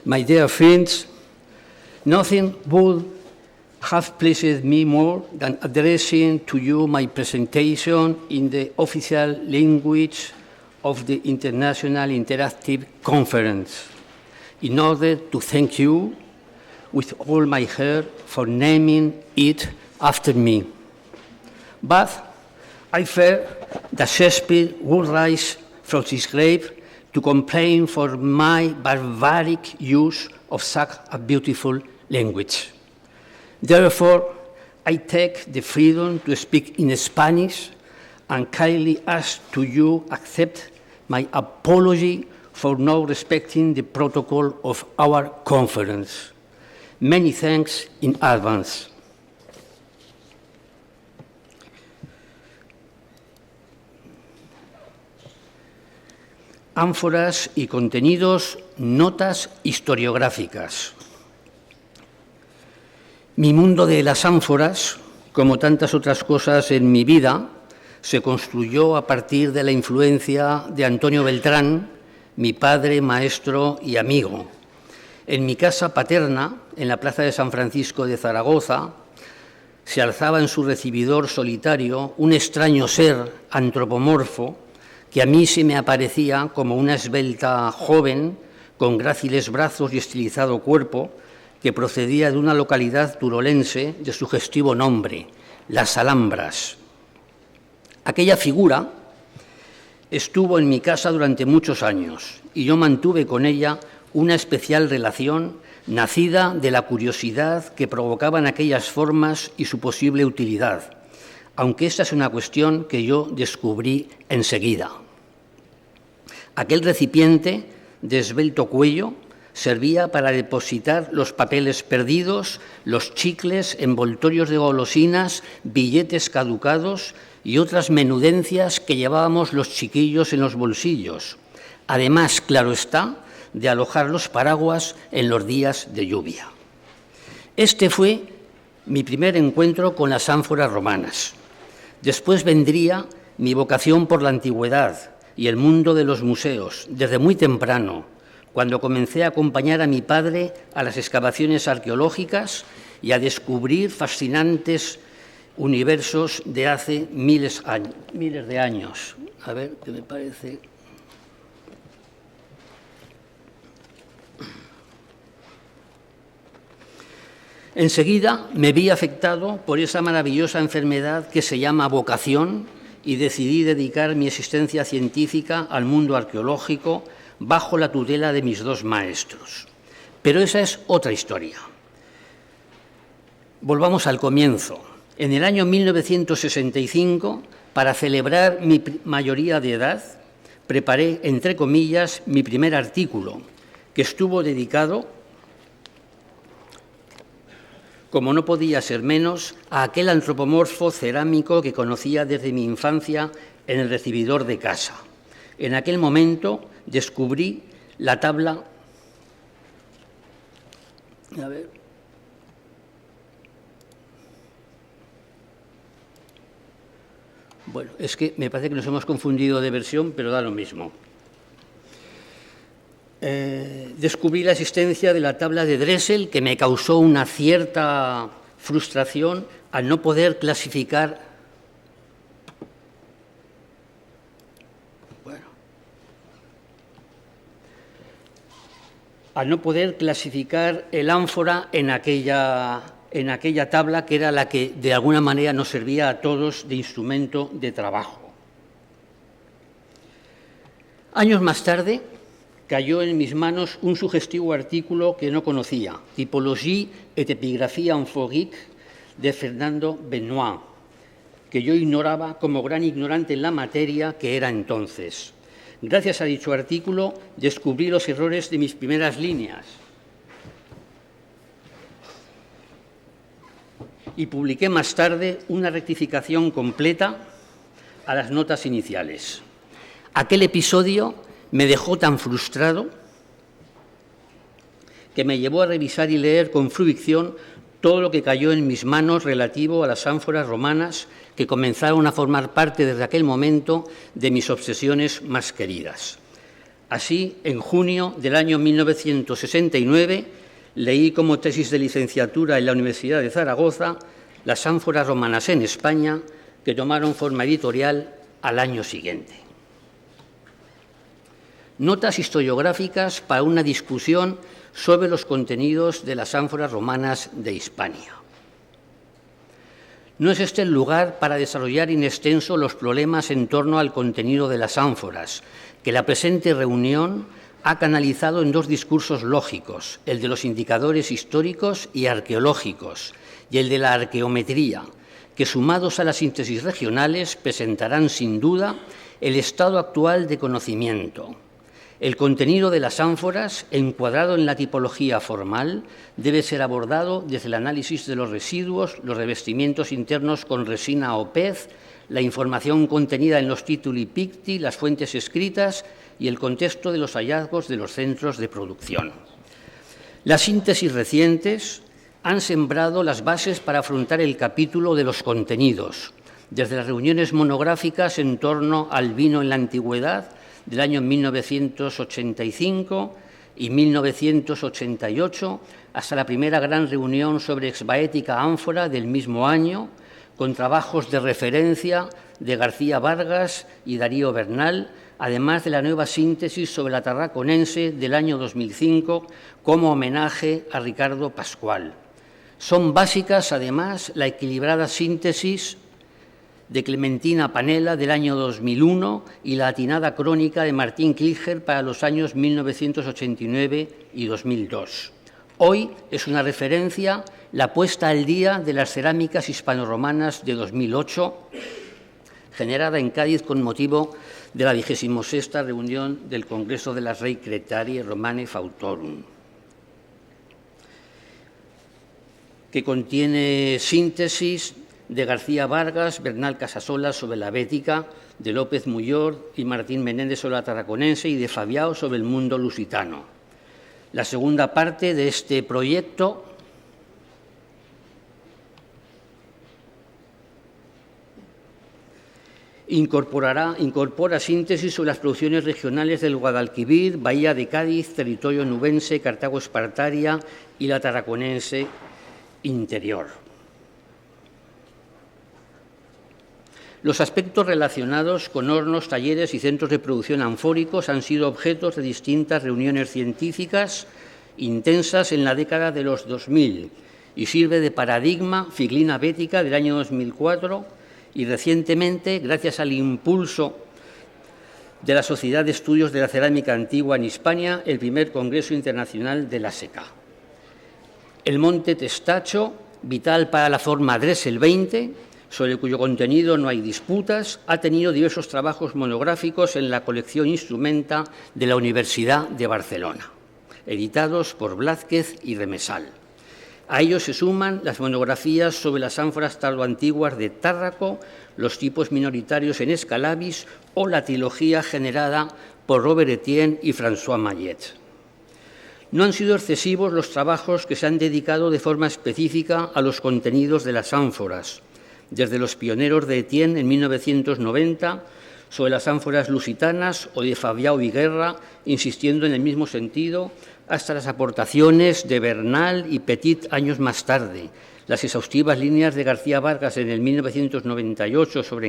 My dear friends, nothing would have pleased me more than addressing to you my presentation in the official language of the International Interactive Conference, in order to thank you with all my heart for naming it after me. But I fear that Shakespeare would rise from his grave to complain for my barbaric use of such a beautiful language. Therefore, I take the freedom to speak in Spanish and kindly ask to you accept my apology for not respecting the protocol of our conference. Many thanks in advance. Ánforas y contenidos, notas historiográficas. Mi mundo de las ánforas, como tantas otras cosas en mi vida, se construyó a partir de la influencia de Antonio Beltrán, mi padre, maestro y amigo. En mi casa paterna, en la plaza de San Francisco de Zaragoza, se alzaba en su recibidor solitario un extraño ser antropomorfo que a mí se me aparecía como una esbelta joven con gráciles brazos y estilizado cuerpo, que procedía de una localidad turolense de sugestivo nombre, Las Alhambras. Aquella figura estuvo en mi casa durante muchos años y yo mantuve con ella una especial relación nacida de la curiosidad que provocaban aquellas formas y su posible utilidad, aunque esta es una cuestión que yo descubrí enseguida. Aquel recipiente de esbelto cuello servía para depositar los papeles perdidos, los chicles, envoltorios de golosinas, billetes caducados y otras menudencias que llevábamos los chiquillos en los bolsillos. Además, claro está, de alojar los paraguas en los días de lluvia. Este fue mi primer encuentro con las ánforas romanas. Después vendría mi vocación por la antigüedad y el mundo de los museos, desde muy temprano, cuando comencé a acompañar a mi padre a las excavaciones arqueológicas y a descubrir fascinantes universos de hace miles de años. A ver, ¿qué me parece? Enseguida me vi afectado por esa maravillosa enfermedad que se llama vocación y decidí dedicar mi existencia científica al mundo arqueológico bajo la tutela de mis dos maestros. Pero esa es otra historia. Volvamos al comienzo. En el año 1965, para celebrar mi mayoría de edad, preparé, entre comillas, mi primer artículo, que estuvo dedicado, como no podía ser menos, a aquel antropomorfo cerámico que conocía desde mi infancia en el recibidor de casa. En aquel momento descubrí la tabla. A ver. Bueno, es que me parece que nos hemos confundido de versión, pero da lo mismo. Descubrí la existencia de la tabla de Dressel, que me causó una cierta frustración al no poder clasificar. Al no poder clasificar el ánfora en aquella tabla, que era la que de alguna manera nos servía a todos de instrumento de trabajo. Años más tarde cayó en mis manos un sugestivo artículo que no conocía, Typologie et épigraphie amphorique, de Fernando Benoit, que yo ignoraba como gran ignorante en la materia que era entonces. Gracias a dicho artículo descubrí los errores de mis primeras líneas y publiqué más tarde una rectificación completa a las notas iniciales. Aquel episodio me dejó tan frustrado que me llevó a revisar y leer con fruición todo lo que cayó en mis manos relativo a las ánforas romanas que comenzaron a formar parte desde aquel momento de mis obsesiones más queridas. Así, en junio del año 1969, leí como tesis de licenciatura en la Universidad de Zaragoza las ánforas romanas en España, que tomaron forma editorial al año siguiente. Notas historiográficas para una discusión sobre los contenidos de las ánforas romanas de Hispania. No es este el lugar para desarrollar in extenso los problemas en torno al contenido de las ánforas, que la presente reunión ha canalizado en dos discursos lógicos, el de los indicadores históricos y arqueológicos y el de la arqueometría, que sumados a las síntesis regionales presentarán sin duda el estado actual de conocimiento. El contenido de las ánforas, encuadrado en la tipología formal, debe ser abordado desde el análisis de los residuos, los revestimientos internos con resina o pez, la información contenida en los tituli picti, las fuentes escritas y el contexto de los hallazgos de los centros de producción. Las síntesis recientes han sembrado las bases para afrontar el capítulo de los contenidos, desde las reuniones monográficas en torno al vino en la antigüedad del año 1985 y 1988, hasta la primera gran reunión sobre exbaética ánfora del mismo año, con trabajos de referencia de García Vargas y Darío Bernal, además de la nueva síntesis sobre la tarraconense del año 2005 como homenaje a Ricardo Pascual. Son básicas, además, la equilibrada síntesis de Clementina Panela del año 2001 y la atinada crónica de Martín Klíger para los años 1989 y 2002. Hoy es una referencia la puesta al día de las cerámicas hispanoromanas de 2008, generada en Cádiz con motivo de la 26ª reunión del Congreso de las Rei Cretae Romane Fautorum, que contiene síntesis de García Vargas, Bernal Casasola sobre la Bética, de López Muyor y Martín Menéndez sobre la tarraconense y de Fabiao sobre el mundo lusitano. La segunda parte de este proyecto incorpora síntesis sobre las producciones regionales del Guadalquivir, Bahía de Cádiz, territorio nubense, Cartago Espartaria y la tarraconense interior. Los aspectos relacionados con hornos, talleres y centros de producción anfóricos han sido objetos de distintas reuniones científicas intensas en la década de los 2000 y sirve de paradigma Figlina Bética del año 2004 y recientemente, gracias al impulso de la Sociedad de Estudios de la Cerámica Antigua en Hispania, el primer Congreso Internacional de la SECA. El monte Testacho, vital para la forma Dressel 20, sobre cuyo contenido no hay disputas, ha tenido diversos trabajos monográficos en la colección Instrumenta de la Universidad de Barcelona, editados por Blázquez y Remesal. A ellos se suman las monografías sobre las ánforas tardoantiguas de Tárraco, los tipos minoritarios en Escalabis o la trilogía generada por Robert Etienne y François Mayet. No han sido excesivos los trabajos que se han dedicado de forma específica a los contenidos de las ánforas, desde los pioneros de Etienne en 1990 sobre las ánforas lusitanas o de Fabiao y Guerra, insistiendo en el mismo sentido, hasta las aportaciones de Bernal y Petit años más tarde, las exhaustivas líneas de García Vargas en el 1998 sobre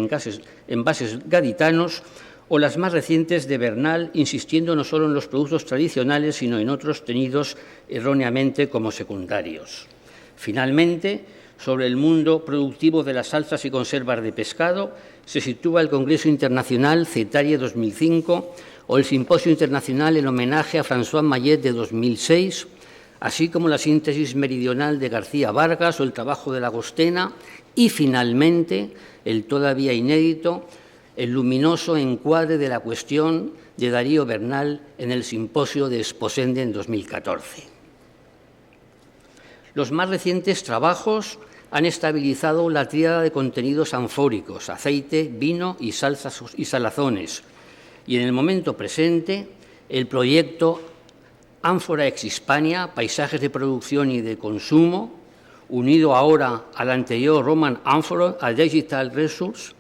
envases gaditanos o las más recientes de Bernal, insistiendo no solo en los productos tradicionales, sino en otros tenidos erróneamente como secundarios. Finalmente, sobre el mundo productivo de las salsas y conservas de pescado, se sitúa el Congreso Internacional Cetarie 2005 o el Simposio Internacional en homenaje a François Mayet de 2006, así como la síntesis meridional de García Vargas o el trabajo de Lagostena y, finalmente, el todavía inédito, el luminoso encuadre de la cuestión de Darío Bernal en el Simposio de Esposende en 2014. Los más recientes trabajos han estabilizado la tríada de contenidos anfóricos, aceite, vino y salsas y salazones. Y en el momento presente, el proyecto Ánfora ex Hispania, paisajes de producción y de consumo, unido ahora al anterior Roman Amphora, a Digital Resource,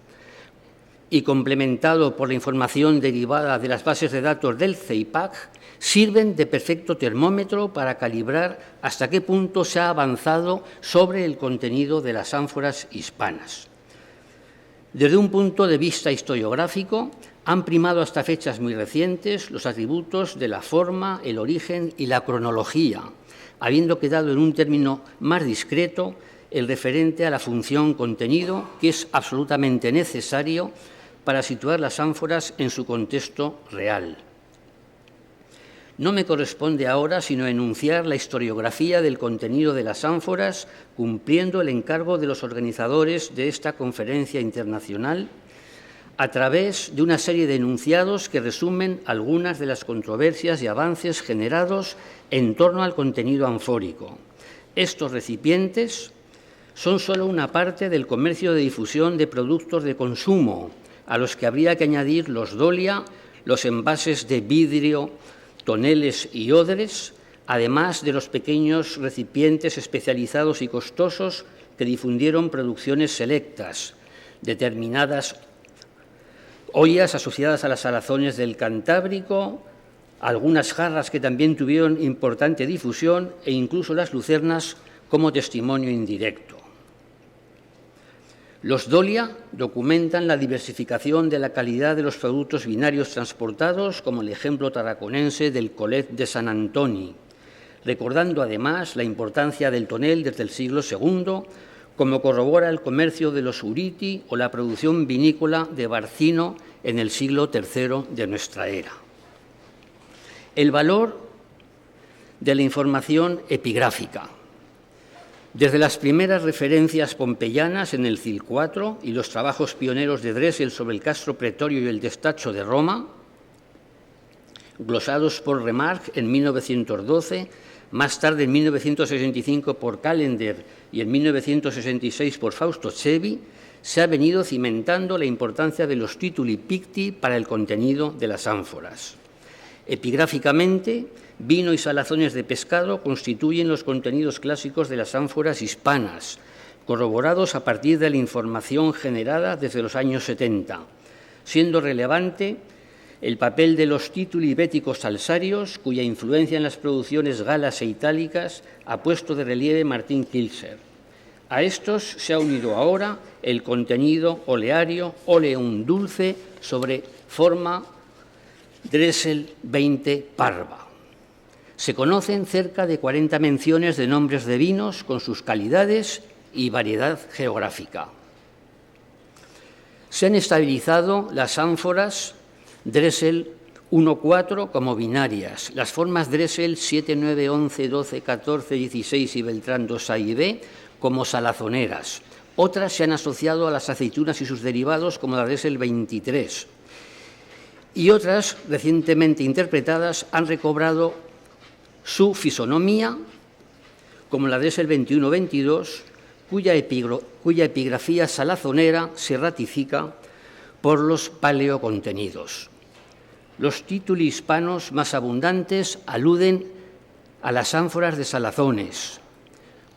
y complementado por la información derivada de las bases de datos del CEIPAC, sirven de perfecto termómetro para calibrar hasta qué punto se ha avanzado sobre el contenido de las ánforas hispanas. Desde un punto de vista historiográfico, han primado hasta fechas muy recientes los atributos de la forma, el origen y la cronología, habiendo quedado en un término más discreto el referente a la función contenido, que es absolutamente necesario para situar las ánforas en su contexto real. No me corresponde ahora sino enunciar la historiografía del contenido de las ánforas, cumpliendo el encargo de los organizadores de esta conferencia internacional, a través de una serie de enunciados que resumen algunas de las controversias y avances generados en torno al contenido anfórico. Estos recipientes son solo una parte del comercio de difusión de productos de consumo, a los que habría que añadir los dolia, los envases de vidrio, toneles y odres, además de los pequeños recipientes especializados y costosos que difundieron producciones selectas, determinadas ollas asociadas a las salazones del Cantábrico, algunas jarras que también tuvieron importante difusión e incluso las lucernas como testimonio indirecto. Los dolia documentan la diversificación de la calidad de los productos binarios transportados, como el ejemplo tarraconense del Colet de San Antoni, recordando además la importancia del tonel desde el siglo II, como corrobora el comercio de los uriti o la producción vinícola de Barcino en el siglo III de nuestra era. El valor de la información epigráfica. Desde las primeras referencias pompeyanas en el CIL IV y los trabajos pioneros de Dressel sobre el castro pretorio y el destacho de Roma, glosados por Remarque en 1912, más tarde en 1965 por Callender y en 1966 por Fausto Cevi, se ha venido cimentando la importancia de los tituli picti para el contenido de las ánforas. Epigráficamente, vino y salazones de pescado constituyen los contenidos clásicos de las ánforas hispanas, corroborados a partir de la información generada desde los años 70, siendo relevante el papel de los tituli ibéticos salsarios, cuya influencia en las producciones galas e itálicas ha puesto de relieve Martín Kilser. A estos se ha unido ahora el contenido oleario, oleum dulce, sobre forma Dressel 20 parva. Se conocen cerca de 40 menciones de nombres de vinos con sus calidades y variedad geográfica. Se han estabilizado las ánforas Dressel 1-4 como binarias, las formas Dressel 7, 9, 11, 12, 14, 16 y Beltrán 2A y B como salazoneras. Otras se han asociado a las aceitunas y sus derivados como la Dressel 23. Y otras, recientemente interpretadas, han recobrado su fisonomía, como la Dressel 21-22, cuya epigrafía salazonera se ratifica por los paleocontenidos. Los tituli hispanos más abundantes aluden a las ánforas de salazones,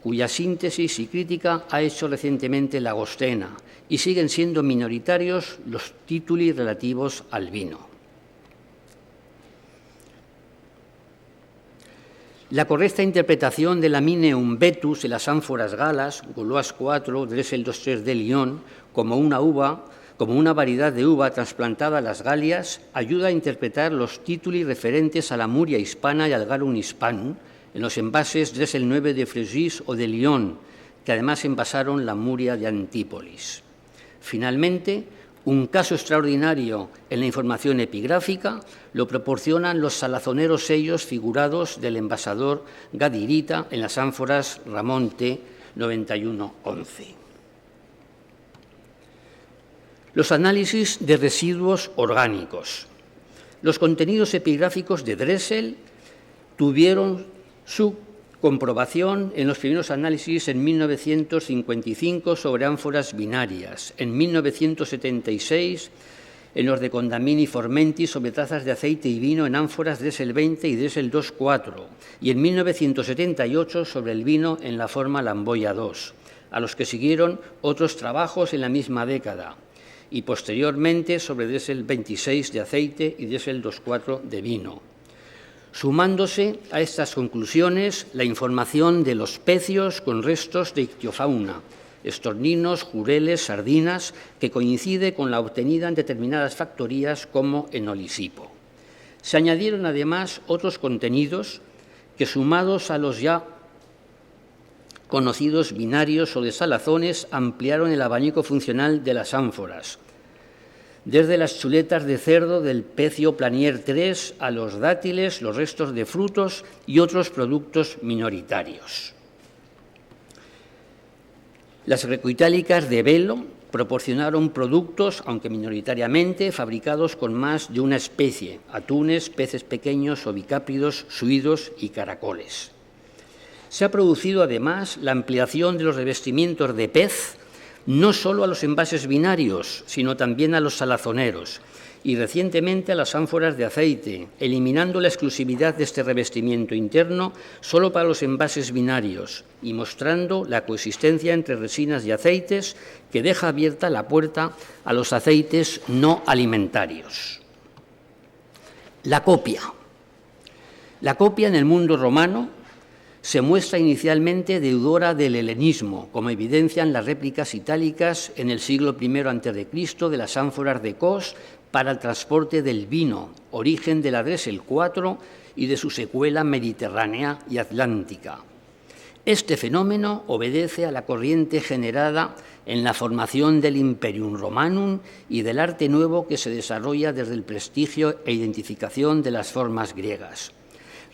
cuya síntesis y crítica ha hecho recientemente Lagostena, y siguen siendo minoritarios los tituli relativos al vino. La correcta interpretación de la Mineum Vetus en las ánforas galas, Gaulois 4, Dressel 2-3 de Lyon, como una variedad de uva trasplantada a las Galias, ayuda a interpretar los tituli referentes a la Muria hispana y al Garum hispanum en los envases Dressel 9 de Fréjus o de Lyon, que además envasaron la Muria de Antípolis. Finalmente, un caso extraordinario en la información epigráfica lo proporcionan los salazoneros sellos figurados del envasador Gadirita en las ánforas Ramonte 9111. Los análisis de residuos orgánicos. Los contenidos epigráficos de Dressel tuvieron su comprobación en los primeros análisis en 1955 sobre ánforas binarias, en 1976 en los de Condamini y Formenti sobre trazas de aceite y vino en ánforas Dressel 20 y Dressel 2-4, y en 1978 sobre el vino en la forma Lamboya 2, a los que siguieron otros trabajos en la misma década. y posteriormente sobre Dressel 26 de aceite y Dressel 2,4 de vino. Sumándose a estas conclusiones la información de los pecios con restos de ictiofauna, estorninos, jureles, sardinas, que coincide con la obtenida en determinadas factorías como en Olisipo. Se añadieron además otros contenidos que, sumados a los ya conocidos binarios o desalazones, ampliaron el abanico funcional de las ánforas, desde las chuletas de cerdo del pecio Planier 3 a los dátiles, los restos de frutos y otros productos minoritarios. Las grecoitálicas de Velo proporcionaron productos, aunque minoritariamente, fabricados con más de una especie: atunes, peces pequeños o bicápridos, suidos y caracoles. Se ha producido además la ampliación de los revestimientos de pez, no solo a los envases binarios, sino también a los salazoneros, y recientemente a las ánforas de aceite, eliminando la exclusividad de este revestimiento interno solo para los envases binarios y mostrando la coexistencia entre resinas y aceites, que deja abierta la puerta a los aceites no alimentarios. La copia. La copia en el mundo romano se muestra inicialmente deudora del helenismo, como evidencian las réplicas itálicas en el siglo I a.C. de las ánforas de Kos para el transporte del vino, origen de la Dressel 4 y de su secuela mediterránea y atlántica. Este fenómeno obedece a la corriente generada en la formación del Imperium Romanum y del arte nuevo que se desarrolla desde el prestigio e identificación de las formas griegas.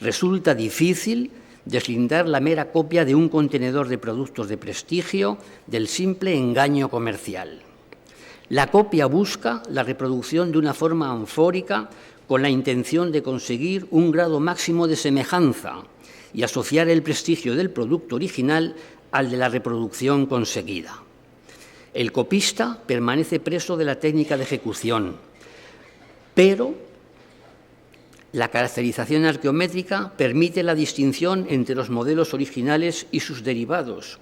Resulta difícil deslindar la mera copia de un contenedor de productos de prestigio del simple engaño comercial. La copia busca la reproducción de una forma anfórica con la intención de conseguir un grado máximo de semejanza y asociar el prestigio del producto original al de la reproducción conseguida. El copista permanece preso de la técnica de ejecución, pero la caracterización arqueométrica permite la distinción entre los modelos originales y sus derivados,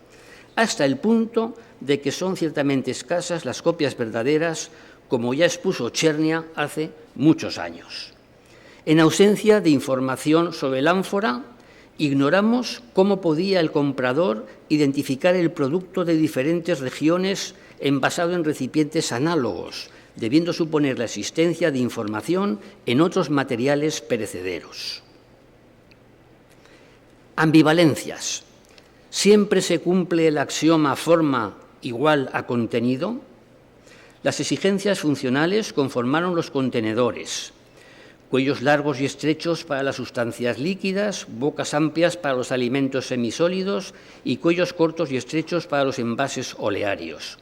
hasta el punto de que son ciertamente escasas las copias verdaderas, como ya expuso Chernia hace muchos años. En ausencia de información sobre el ánfora, ignoramos cómo podía el comprador identificar el producto de diferentes regiones envasado en recipientes análogos, debiendo suponer la existencia de información en otros materiales perecederos. Ambivalencias. ¿Siempre se cumple el axioma forma igual a contenido? Las exigencias funcionales conformaron los contenedores: cuellos largos y estrechos para las sustancias líquidas, bocas amplias para los alimentos semisólidos y cuellos cortos y estrechos para los envases olearios.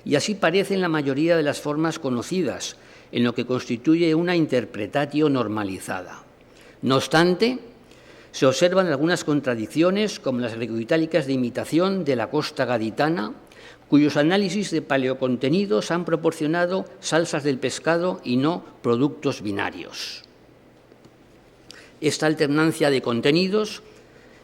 Y así parecen la mayoría de las formas conocidas, en lo que constituye una interpretatio normalizada. No obstante, se observan algunas contradicciones, como las grecoitálicas de imitación de la costa gaditana, cuyos análisis de paleocontenidos han proporcionado salsas del pescado y no productos binarios. Esta alternancia de contenidos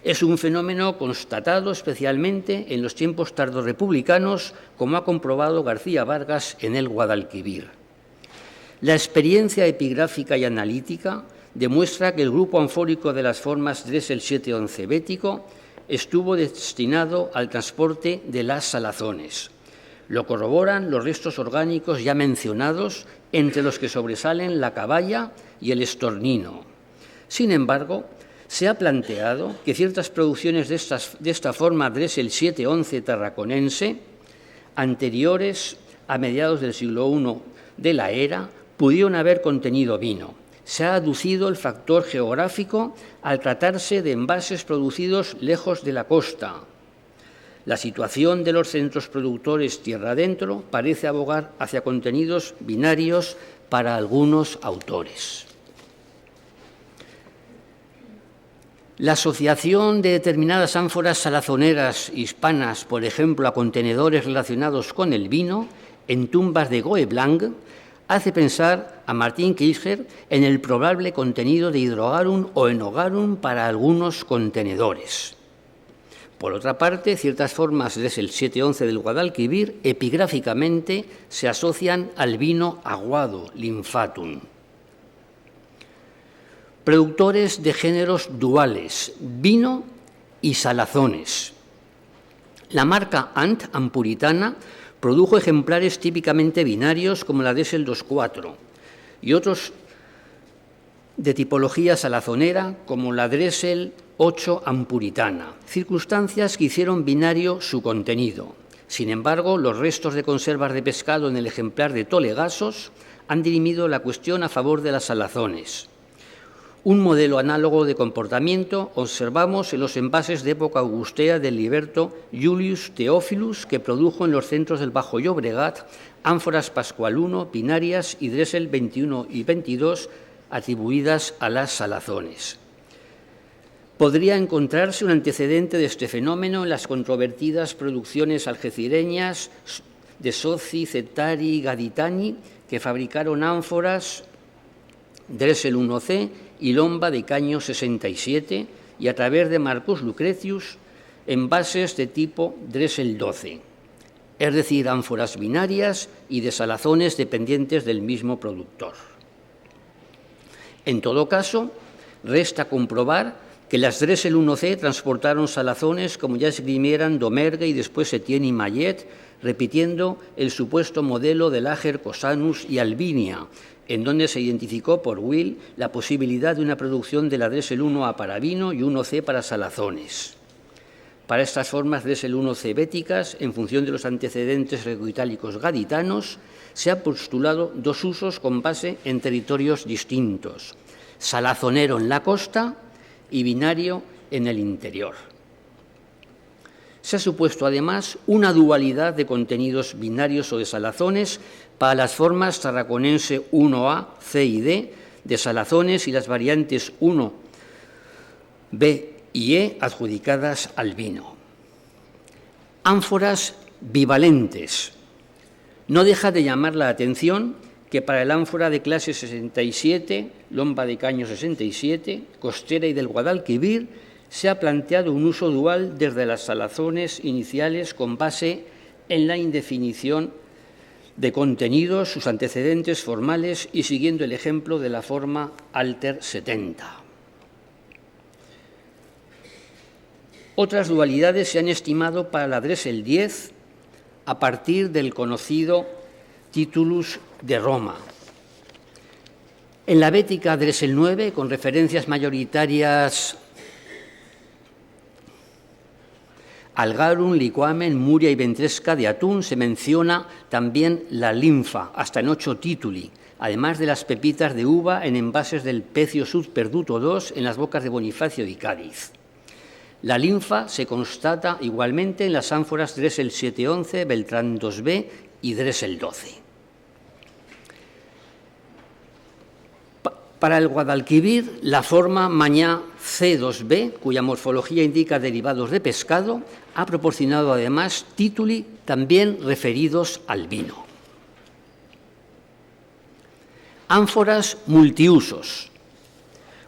es un fenómeno constatado especialmente en los tiempos tardorrepublicanos, como ha comprobado García Vargas en el Guadalquivir. La experiencia epigráfica y analítica demuestra que el grupo anfórico de las formas Dressel 7-11 bético estuvo destinado al transporte de las salazones. Lo corroboran los restos orgánicos ya mencionados, entre los que sobresalen la caballa y el estornino. Sin embargo, se ha planteado que ciertas producciones de esta forma Dressel 7-11 tarraconense, anteriores a mediados del siglo I de la era, pudieron haber contenido vino. Se ha aducido el factor geográfico al tratarse de envases producidos lejos de la costa. La situación de los centros productores tierra adentro parece abogar hacia contenidos binarios para algunos autores. La asociación de determinadas ánforas salazoneras hispanas, por ejemplo, a contenedores relacionados con el vino, en tumbas de Goeblanc, hace pensar a Martín Kircher en el probable contenido de hidrogarum o enogarum para algunos contenedores. Por otra parte, ciertas formas Dressel 711 del Guadalquivir epigráficamente se asocian al vino aguado, Lymphatum. Productores de géneros duales, vino y salazones. La marca Ant Ampuritana produjo ejemplares típicamente binarios como la Dressel 2.4 y otros de tipología salazonera como la Dressel 8 Ampuritana, circunstancias que hicieron binario su contenido. Sin embargo, los restos de conservas de pescado en el ejemplar de Tolegasos han dirimido la cuestión a favor de las salazones. Un modelo análogo de comportamiento observamos en los envases de época augustea del liberto Julius Theophilus, que produjo en los centros del Bajo Llobregat ánforas Pascual I, binarias y Dressel 21 y 22, atribuidas a las salazones. Podría encontrarse un antecedente de este fenómeno en las controvertidas producciones algecireñas de Sozi, Cettari y Gaditani, que fabricaron ánforas Dressel 1C y Lomba de caño 67, y a través de Marcus Lucretius, envases de tipo Dressel 12, es decir, ánforas binarias y de salazones dependientes del mismo productor. En todo caso, resta comprobar que las Dressel 1C transportaron salazones como ya esgrimieran Domergue y después Etienne y Mayet, repitiendo el supuesto modelo de Lager, Cosanus y Albinia, en donde se identificó por Will la posibilidad de una producción de la Dressel 1A para vino y 1C para salazones. Para estas formas Dressel 1C béticas, en función de los antecedentes regoitálicos gaditanos, se han postulado dos usos con base en territorios distintos: salazonero en la costa y binario en el interior. Se ha supuesto, además, una dualidad de contenidos binarios o de salazones para las formas tarraconense 1A, C y D de salazones y las variantes 1, B y E adjudicadas al vino. Ánforas bivalentes. No deja de llamar la atención que para el ánfora de clase 67, Lomba de caño 67, costera y del Guadalquivir, se ha planteado un uso dual desde las salazones iniciales con base en la indefinición de contenidos, sus antecedentes formales y siguiendo el ejemplo de la forma Alter 70. Otras dualidades se han estimado para la Dressel 10 a partir del conocido Titulus de Roma. En la bética Dressel 9, con referencias mayoritarias al garum, liquamen, muria y ventresca de atún, se menciona también la linfa, hasta en 8 tituli, además de las pepitas de uva en envases del Pecio Sud Perduto II en las bocas de Bonifacio y Cádiz. La linfa se constata igualmente en las ánforas Dressel 711, Beltrán 2B y Dressel 12. Para el Guadalquivir, la forma Mañá C2B, cuya morfología indica derivados de pescado, ha proporcionado además tituli también referidos al vino. Ánforas multiusos.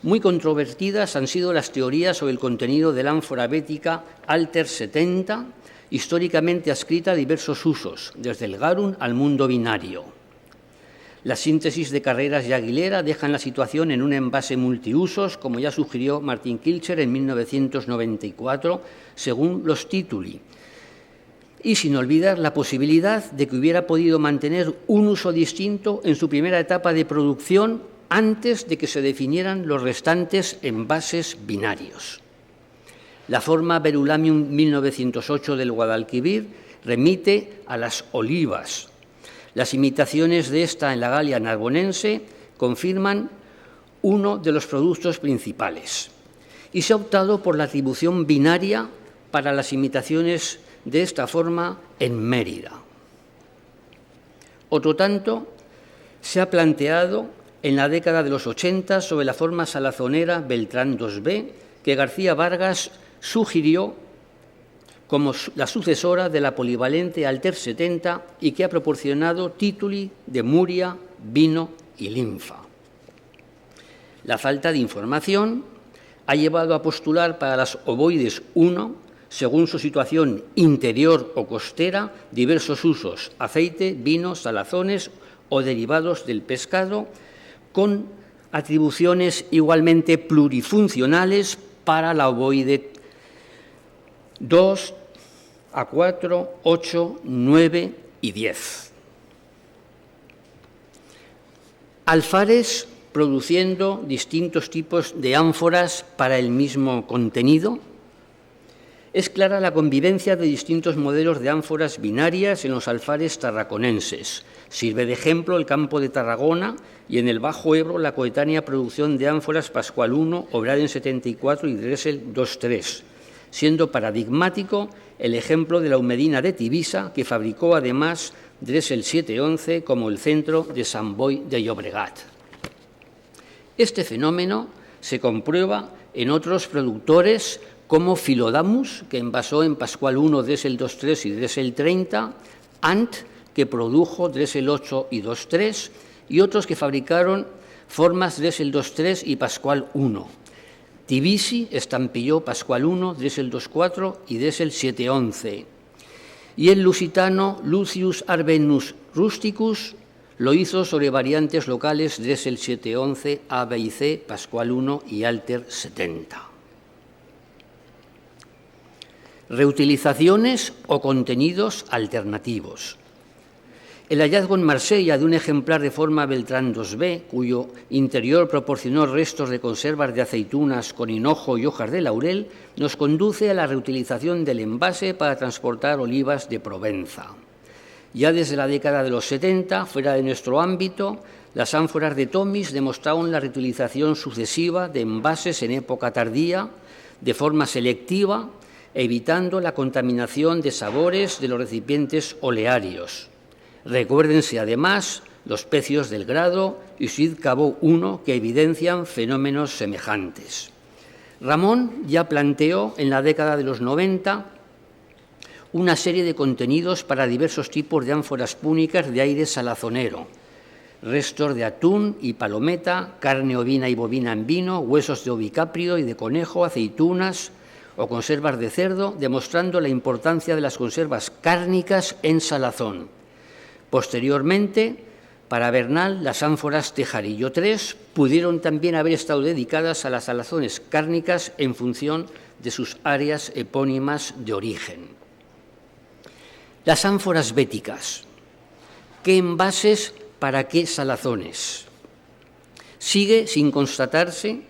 Muy controvertidas han sido las teorías sobre el contenido del ánfora bética Alter 70, históricamente adscrita a diversos usos, desde el garum al mundo binario. La síntesis de Carreras y Aguilera dejan la situación en un envase multiusos, como ya sugirió Martin Kilcher en 1994, según los tituli, y sin olvidar la posibilidad de que hubiera podido mantener un uso distinto en su primera etapa de producción antes de que se definieran los restantes envases binarios. La forma Verulamium 1908 del Guadalquivir remite a las olivas. Las imitaciones de esta en la Galia narbonense confirman uno de los productos principales y se ha optado por la atribución binaria para las imitaciones de esta forma en Mérida. Otro tanto se ha planteado en la década de los 80 sobre la forma salazonera Beltrán 2B, que García Vargas sugirió como la sucesora de la polivalente Alter 70 y que ha proporcionado tituli de muria, vino y linfa. La falta de información ha llevado a postular para las ovoides 1 según su situación interior o costera, diversos usos: aceite, vino, salazones o derivados del pescado, con atribuciones igualmente plurifuncionales para la ovoide 2, A4, 8, 9 y 10. Alfares produciendo distintos tipos de ánforas para el mismo contenido. Es clara la convivencia de distintos modelos de ánforas binarias en los alfares tarraconenses. Sirve de ejemplo el campo de Tarragona y en el Bajo Ebro la coetánea producción de ánforas Pascual I, Obraden 74 y Dressel 2.3, siendo paradigmático el ejemplo de la Humedina de Tivisa, que fabricó además Dressel 711 como el centro de Sant Boi de Llobregat. Este fenómeno se comprueba en otros productores como Philodamus, que envasó en Pascual I, Dressel 2.3 y Dressel 30, Ant, que produjo Dressel 8 y 2.3, y otros que fabricaron formas Dressel 2.3 y Pascual I. Tivisi estampilló Pascual I, Dressel 2.4 y Dressel 7.11. Y el lusitano Lucius Arvenus Rusticus lo hizo sobre variantes locales Dressel 7.11, A, B y C, Pascual I y Alter 70. Reutilizaciones o contenidos alternativos. El hallazgo en Marsella de un ejemplar de forma Beltrán 2B, cuyo interior proporcionó restos de conservas de aceitunas con hinojo y hojas de laurel, nos conduce a la reutilización del envase para transportar olivas de Provenza. Ya desde la década de los 70, fuera de nuestro ámbito, las ánforas de Tomis demostraron la reutilización sucesiva de envases en época tardía, de forma selectiva, evitando la contaminación de sabores de los recipientes olearios. Recuérdense, además, los pecios del Grado y Suid Cabot I, que evidencian fenómenos semejantes. Ramón ya planteó en la década de los 90 una serie de contenidos para diversos tipos de ánforas púnicas de aire salazonero: restos de atún y palometa, carne ovina y bovina en vino, huesos de ovicáprido y de conejo, aceitunas o conservas de cerdo, demostrando la importancia de las conservas cárnicas en salazón. Posteriormente, para Bernal, las ánforas Tejarillo III pudieron también haber estado dedicadas a las salazones cárnicas en función de sus áreas epónimas de origen. Las ánforas béticas. ¿Qué envases para qué salazones? Sigue sin constatarse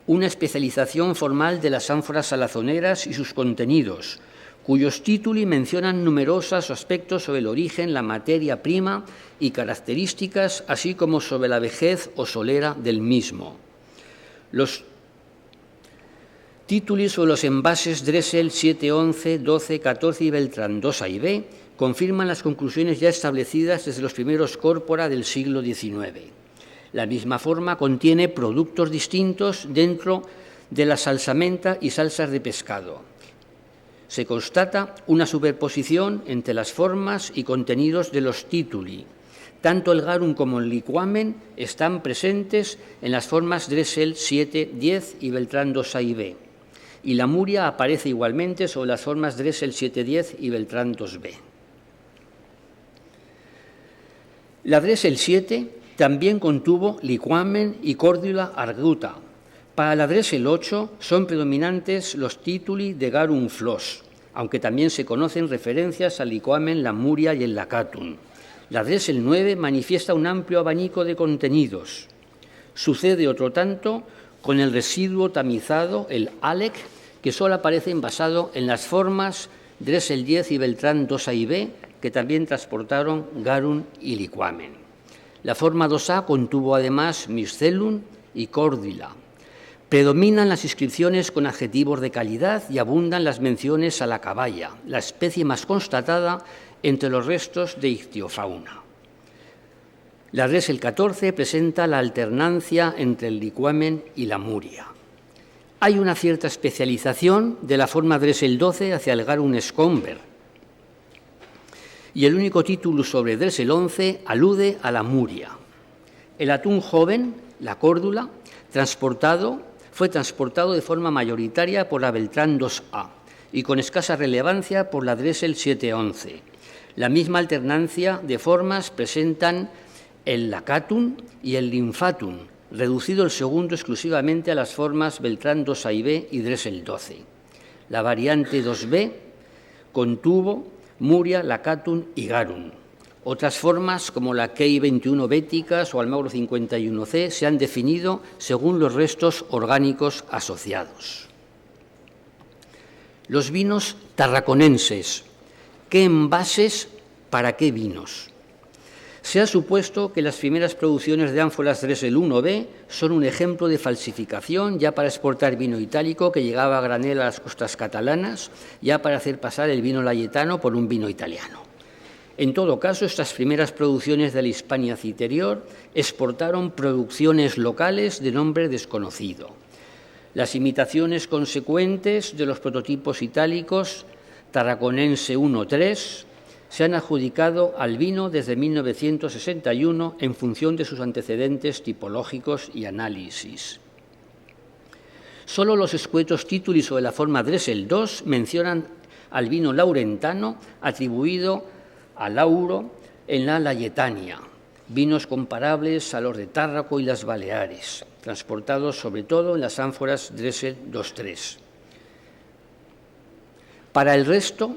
una especialización formal de las ánforas salazoneras y sus contenidos, cuyos títulos mencionan numerosos aspectos sobre el origen, la materia prima y características, así como sobre la vejez o solera del mismo. Los títulos sobre los envases Dressel 7, 11, 12, 14 y Beltrán 2A y B confirman las conclusiones ya establecidas desde los primeros córpora del siglo XIX. La misma forma contiene productos distintos dentro de la salsamenta y salsas de pescado. Se constata una superposición entre las formas y contenidos de los tituli. Tanto el garum como el liquamen están presentes en las formas Dressel 7, 10 y Beltrán 2A y B. Y la muria aparece igualmente sobre las formas Dressel 7, 10 y Beltrán 2B. La Dressel 7 también contuvo liquamen y cordula arguta. Para la Dressel 8 son predominantes los tituli de garum flos, aunque también se conocen referencias al liquamen, la muria y el lacatum. La Dressel 9 manifiesta un amplio abanico de contenidos. Sucede otro tanto con el residuo tamizado, el ALEC, que solo aparece envasado en las formas Dressel 10 y Beltrán 2A y B, que también transportaron garum y liquamen. La forma 2A contuvo además miscelum y cordula. Predominan las inscripciones con adjetivos de calidad y abundan las menciones a la caballa, la especie más constatada entre los restos de ictiofauna. La Dressel 14 presenta la alternancia entre el liquamen y la muria. Hay una cierta especialización de la forma Dressel 12 hacia el garum scomber, y el único título sobre Dressel 11 alude a la muria. El atún joven, la córdula, fue transportado de forma mayoritaria por la Beltrán 2A y con escasa relevancia por la Dressel 711. La misma alternancia de formas presentan el Lacatum y el Lymphatum, reducido el segundo exclusivamente a las formas Beltrán 2A y B y Dressel 12. La variante 2B contuvo Muria, Lacatum y Garum. Otras formas, como la Key 21 béticas o Almagro 51C, se han definido según los restos orgánicos asociados. Los vinos tarraconenses. ¿Qué envases para qué vinos? Se ha supuesto que las primeras producciones de ánforas Dressel 1B son un ejemplo de falsificación ya para exportar vino itálico que llegaba a granel a las costas catalanas, ya para hacer pasar el vino layetano por un vino italiano. En todo caso, estas primeras producciones de la Hispania Citerior exportaron producciones locales de nombre desconocido. Las imitaciones consecuentes de los prototipos itálicos Tarraconense 1-3 se han adjudicado al vino desde 1961 en función de sus antecedentes tipológicos y análisis. Solo los escuetos tituli sobre la forma Dressel 2 mencionan al vino laurentano atribuido a Lauro en la Layetania, vinos comparables a los de Tárraco y las Baleares, transportados sobre todo en las ánforas Dressel 2-3. Para el resto,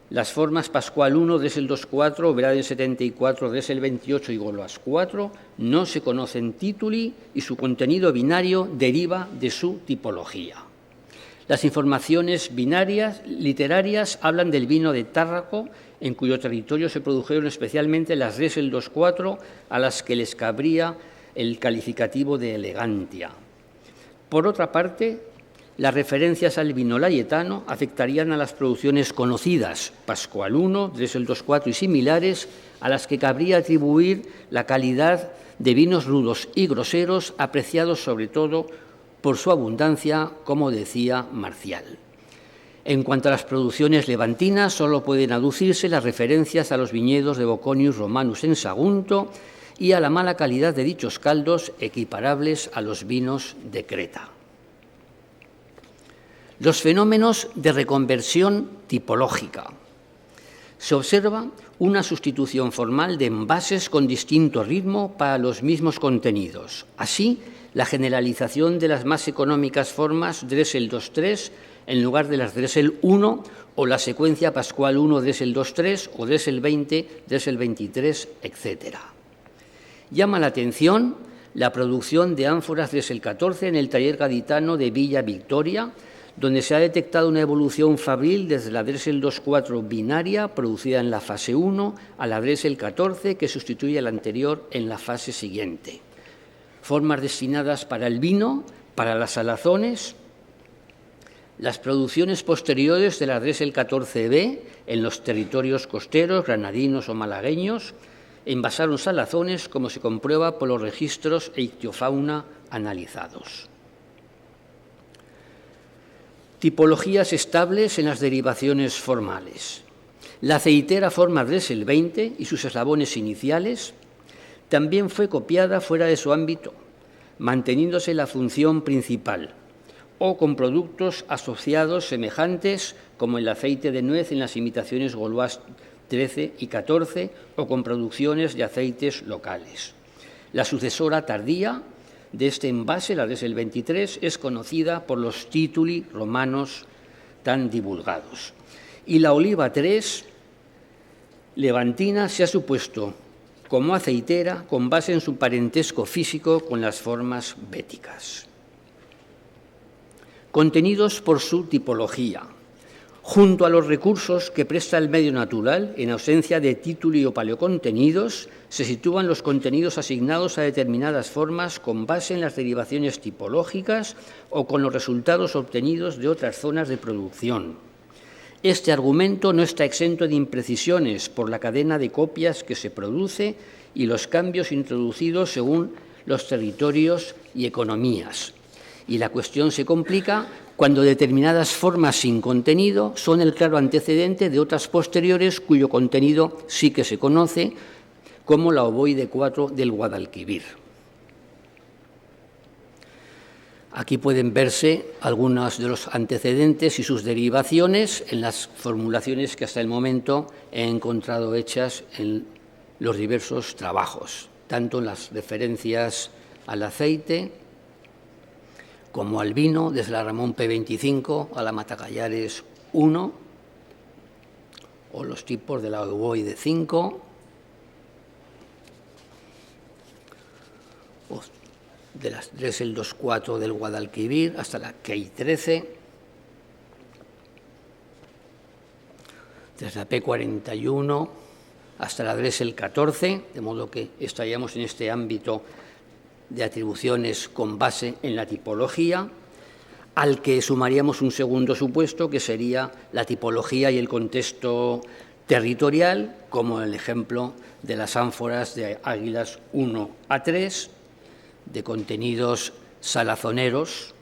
las formas Pascual 1, Dressel 2-4, Oberhaden 74, Dressel 28 y Goloas 4 no se conocen tituli y su contenido binario deriva de su tipología. Las informaciones binarias literarias hablan del vino de Tárraco, en cuyo territorio se produjeron especialmente las Dressel 2-4, a las que les cabría el calificativo de elegantia. Por otra parte, las referencias al vino layetano afectarían a las producciones conocidas, Pascual 1, Dressel 2-4 y similares, a las que cabría atribuir la calidad de vinos rudos y groseros, apreciados sobre todo por su abundancia, como decía Marcial. En cuanto a las producciones levantinas, solo pueden aducirse las referencias a los viñedos de Boconius Romanus en Sagunto y a la mala calidad de dichos caldos, equiparables a los vinos de Creta. Los fenómenos de reconversión tipológica. Se observa una sustitución formal de envases con distinto ritmo para los mismos contenidos. Así, la generalización de las más económicas formas Dressel 2-3 en lugar de las Dressel 1 o la secuencia Pascual 1, Dressel 2-3 o Dressel 20, Dressel 23, etc. Llama la atención la producción de ánforas Dressel 14 en el taller gaditano de Villa Victoria, donde se ha detectado una evolución fabril desde la Dressel 2-4 binaria, producida en la fase 1, a la Dressel 14, que sustituye a la anterior en la fase siguiente. Formas destinadas para el vino, para las salazones. Las producciones posteriores de la Dressel 14B en los territorios costeros, granadinos o malagueños, envasaron salazones, como se comprueba por los registros e ictiofauna analizados. Tipologías estables en las derivaciones formales. La aceitera forma Dressel 20 y sus eslabones iniciales también fue copiada fuera de su ámbito, manteniéndose la función principal, o con productos asociados semejantes como el aceite de nuez en las imitaciones Goloas 13 y 14 o con producciones de aceites locales. La sucesora tardía de este envase, la Dressel 23, es conocida por los tituli romanos tan divulgados. Y la oliva 3 levantina se ha supuesto como aceitera con base en su parentesco físico con las formas béticas. Contenidos por su tipología. Junto a los recursos que presta el medio natural, en ausencia de tituli o paleocontenidos, se sitúan los contenidos asignados a determinadas formas con base en las derivaciones tipológicas o con los resultados obtenidos de otras zonas de producción. Este argumento no está exento de imprecisiones por la cadena de copias que se produce y los cambios introducidos según los territorios y economías. Y la cuestión se complica cuando determinadas formas sin contenido son el claro antecedente de otras posteriores cuyo contenido sí que se conoce, como la ovoide 4 del Guadalquivir. Aquí pueden verse algunos de los antecedentes y sus derivaciones en las formulaciones que hasta el momento he encontrado hechas en los diversos trabajos, tanto en las referencias al aceite como al vino, desde la Ramón P25 a la Matacallares 1, o los tipos de la Ovoide 5, o de las Dressel 2.4 del Guadalquivir hasta la Key 13, desde la P41 hasta la Dressel 14, de modo que estaríamos en este ámbito de atribuciones con base en la tipología, al que sumaríamos un segundo supuesto, que sería la tipología y el contexto territorial, como el ejemplo de las ánforas de Águilas 1 a 3, de contenidos salazoneros,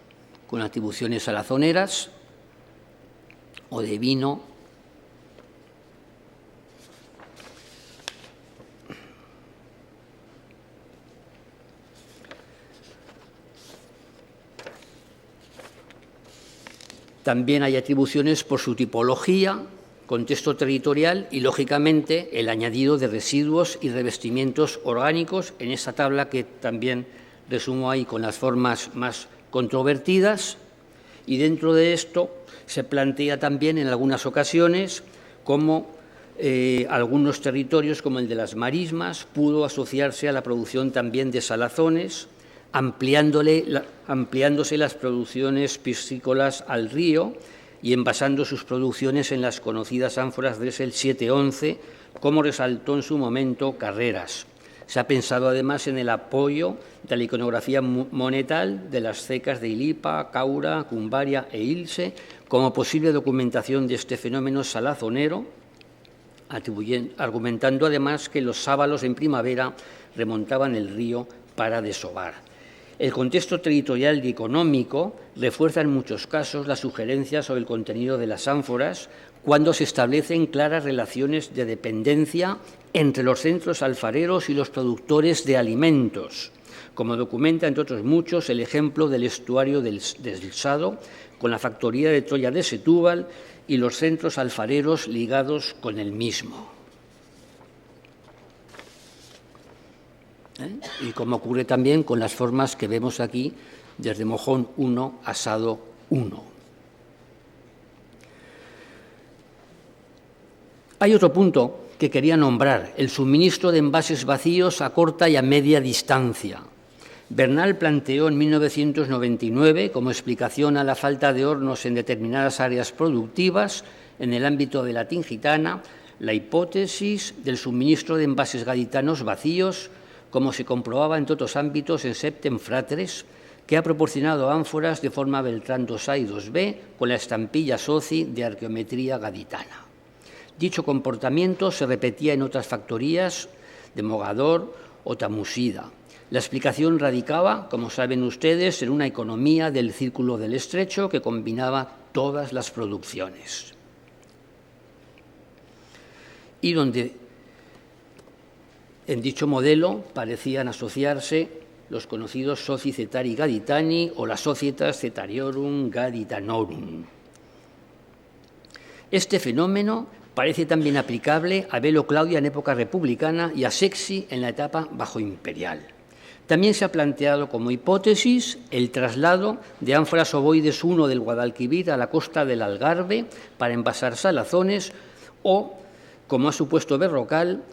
con atribuciones salazoneras, o de vino También hay atribuciones por su tipología, contexto territorial y, lógicamente, el añadido de residuos y revestimientos orgánicos en esa tabla que también resumo ahí con las formas más controvertidas. Y dentro de esto se plantea también en algunas ocasiones cómo algunos territorios, como el de las marismas, pudo asociarse a la producción también de salazones, ampliándose las producciones piscícolas al río y envasando sus producciones en las conocidas ánforas Dressel 711, como resaltó en su momento Carreras. Se ha pensado además en el apoyo de la iconografía monetal de las cecas de Ilipa, Caura, Cumbaria e Ilse como posible documentación de este fenómeno salazonero, argumentando además que los sábalos en primavera remontaban el río para desovar. El contexto territorial y económico refuerza en muchos casos la sugerencia sobre el contenido de las ánforas cuando se establecen claras relaciones de dependencia entre los centros alfareros y los productores de alimentos, como documenta, entre otros muchos, el ejemplo del estuario del Sado, con la factoría de Troya de Setúbal y los centros alfareros ligados con el mismo. Y como ocurre también con las formas que vemos aquí desde Mojón 1 a Sado 1. Hay otro punto que quería nombrar, el suministro de envases vacíos a corta y a media distancia. Bernal planteó en 1999, como explicación a la falta de hornos en determinadas áreas productivas en el ámbito de la Tingitana, la hipótesis del suministro de envases gaditanos vacíos, como se comprobaba en otros ámbitos en Septem Fratres, que ha proporcionado ánforas de forma Beltrán 2A y 2B con la estampilla SOCI de arqueometría gaditana. Dicho comportamiento se repetía en otras factorías de Mogador o Tamusida. La explicación radicaba, como saben ustedes, en una economía del círculo del estrecho que combinaba todas las producciones. Y donde en dicho modelo parecían asociarse los conocidos Soci Cetari Gaditani o las Societas Cetariorum Gaditanorum. Este fenómeno parece también aplicable a Velo Claudia en época republicana y a Sexi en la etapa bajoimperial. También se ha planteado como hipótesis el traslado de ánforas ovoides 1 del Guadalquivir a la costa del Algarve para envasar salazones o, como ha supuesto Berrocal,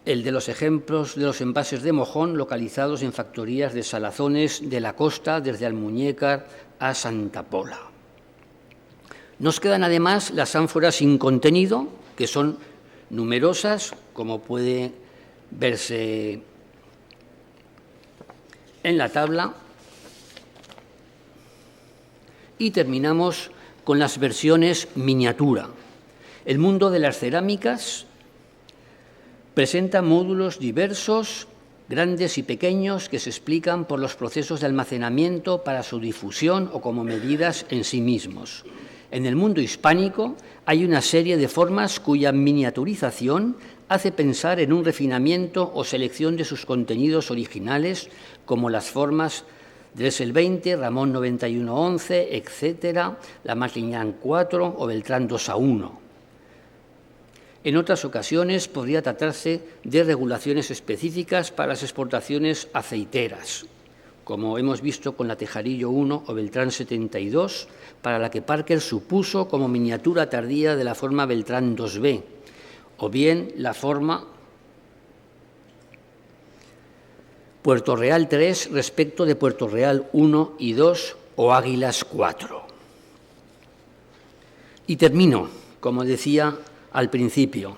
el de los ejemplos de los envases de Mojón localizados en factorías de salazones de la costa desde Almuñécar a Santa Pola. Nos quedan además las ánforas sin contenido, que son numerosas, como puede verse en la tabla, y terminamos con las versiones miniatura. El mundo de las cerámicas presenta módulos diversos, grandes y pequeños, que se explican por los procesos de almacenamiento para su difusión o como medidas en sí mismos. En el mundo hispánico hay una serie de formas cuya miniaturización hace pensar en un refinamiento o selección de sus contenidos originales, como las formas Dressel 20, Ramón 91-11, etcétera, la Martignan 4 o Beltrán 2-1. En otras ocasiones podría tratarse de regulaciones específicas para las exportaciones aceiteras, como hemos visto con la Tejarillo 1 o Beltrán 72, para la que Parker supuso como miniatura tardía de la forma Beltrán 2B, o bien la forma Puerto Real 3 respecto de Puerto Real 1 y 2 o Águilas 4. Y termino, como decía al principio.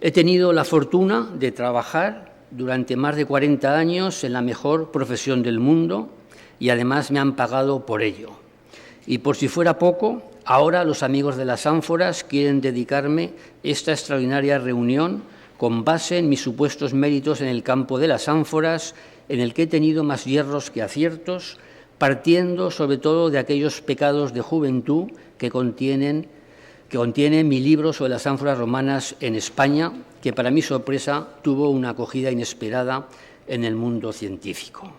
He tenido la fortuna de trabajar durante más de 40 años en la mejor profesión del mundo y además me han pagado por ello. Y por si fuera poco, ahora los amigos de las ánforas quieren dedicarme esta extraordinaria reunión con base en mis supuestos méritos en el campo de las ánforas, en el que he tenido más hierros que aciertos, partiendo sobre todo de aquellos pecados de juventud que contiene mi libro sobre las ánforas romanas en España, que para mi sorpresa tuvo una acogida inesperada en el mundo científico.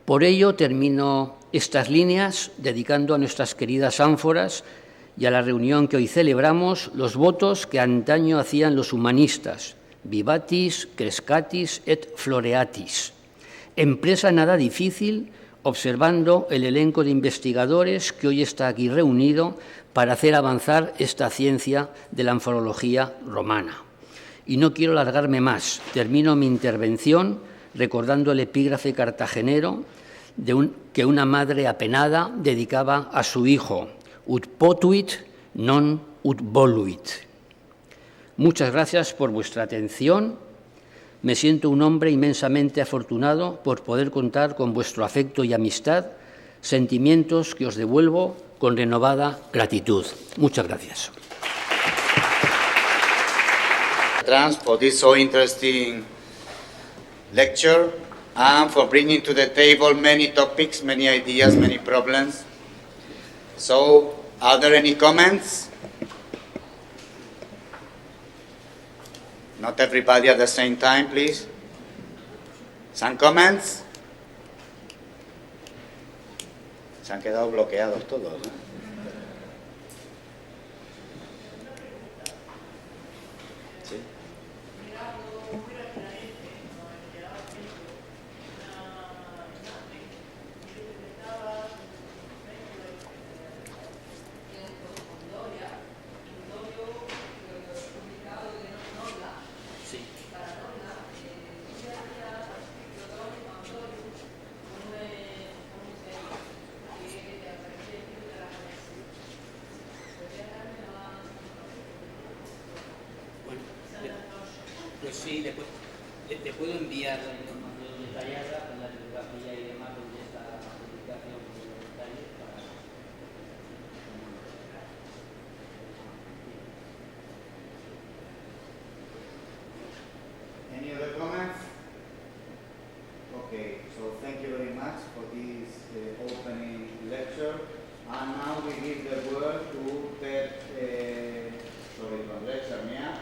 Por ello termino estas líneas dedicando a nuestras queridas ánforas y a la reunión que hoy celebramos los votos que antaño hacían los humanistas, vivatis, crescatis et floreatis. Empresa nada difícil, observando el elenco de investigadores que hoy está aquí reunido para hacer avanzar esta ciencia de la anforología romana. Y no quiero alargarme más. Termino mi intervención recordando el epígrafe cartagenero que una madre apenada dedicaba a su hijo, ut potuit non ut voluit. Muchas gracias por vuestra atención. Me siento un hombre inmensamente afortunado por poder contar con vuestro afecto y amistad, sentimientos que os devuelvo con renovada gratitud. Muchas gracias. For this so interesting lecture and for bringing to the table many topics, many ideas, many problems. So, are there any comments? Not everybody at the same time, please. Some comments? Se han quedado bloqueados todos, ¿no? ¿Sí? Pues sí, te puedo enviar la información detallada, la bibliografía y demás, donde está la publicación de los detalles para... Any other comments? Okay, so thank you very much for this opening lecture. And now we give the word to from lecture mía.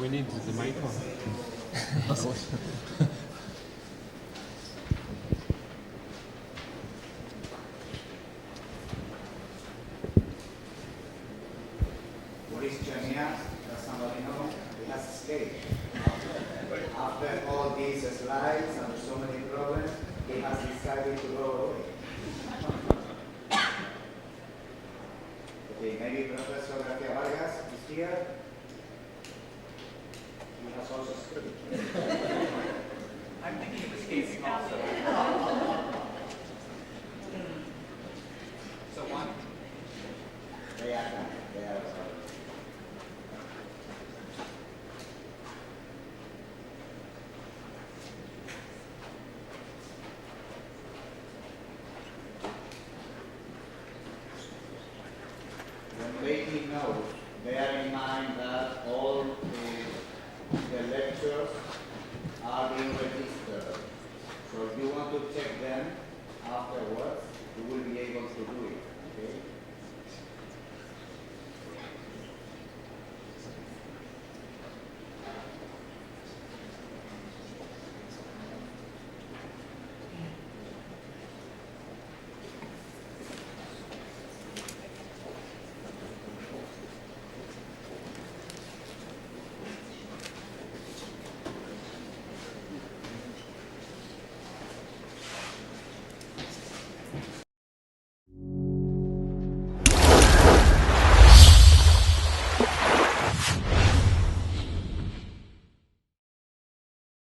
We need the microphone. Boris Chania, does somebody know? He has escaped. After all these slides and so many problems, he has decided to go away. Okay, maybe Professor García Vargas is here. He has also escaped. I'm thinking of escaping also. So one. bear in mind that all the lectures are being registered. So if you want to check them afterwards, you will be able to do it. Okay?